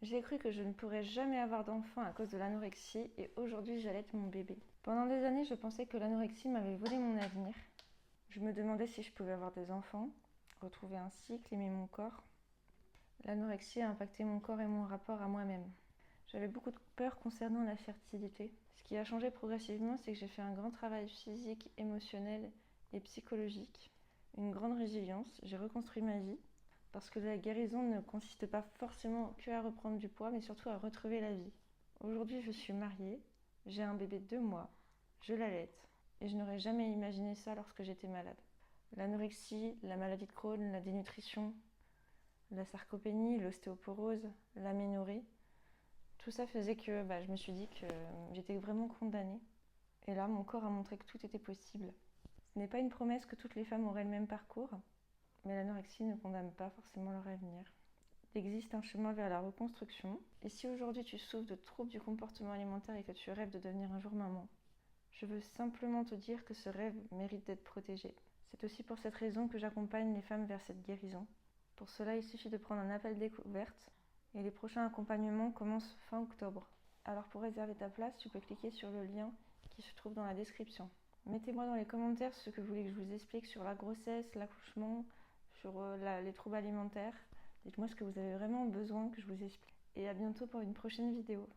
J'ai cru que je ne pourrais jamais avoir d'enfant à cause de l'anorexie et aujourd'hui j'allaite mon bébé. Pendant des années, je pensais que l'anorexie m'avait volé mon avenir. Je me demandais si je pouvais avoir des enfants, retrouver un cycle, aimer mon corps. L'anorexie a impacté mon corps et mon rapport à moi-même. J'avais beaucoup de peur concernant la fertilité. Ce qui a changé progressivement, c'est que j'ai fait un grand travail physique, émotionnel et psychologique. Une grande résilience, j'ai reconstruit ma vie. Parce que la guérison ne consiste pas forcément que à reprendre du poids, mais surtout à retrouver la vie. Aujourd'hui, je suis mariée, j'ai un bébé de 2 mois, je l'allaite, et je n'aurais jamais imaginé ça lorsque j'étais malade. L'anorexie, la maladie de Crohn, la dénutrition, la sarcopénie, l'ostéoporose, l'aménorrhée, tout ça faisait que je me suis dit que j'étais vraiment condamnée. Et là, mon corps a montré que tout était possible. Ce n'est pas une promesse que toutes les femmes auraient le même parcours, mais l'anorexie ne condamne pas forcément leur avenir. Il existe un chemin vers la reconstruction. Et si aujourd'hui tu souffres de troubles du comportement alimentaire et que tu rêves de devenir un jour maman, je veux simplement te dire que ce rêve mérite d'être protégé. C'est aussi pour cette raison que j'accompagne les femmes vers cette guérison. Pour cela, il suffit de prendre un appel découverte et les prochains accompagnements commencent fin octobre. Alors pour réserver ta place, tu peux cliquer sur le lien qui se trouve dans la description. Mettez-moi dans les commentaires ce que vous voulez que je vous explique sur la grossesse, l'accouchement, sur les troubles alimentaires. Dites-moi ce que vous avez vraiment besoin que je vous explique. Et à bientôt pour une prochaine vidéo.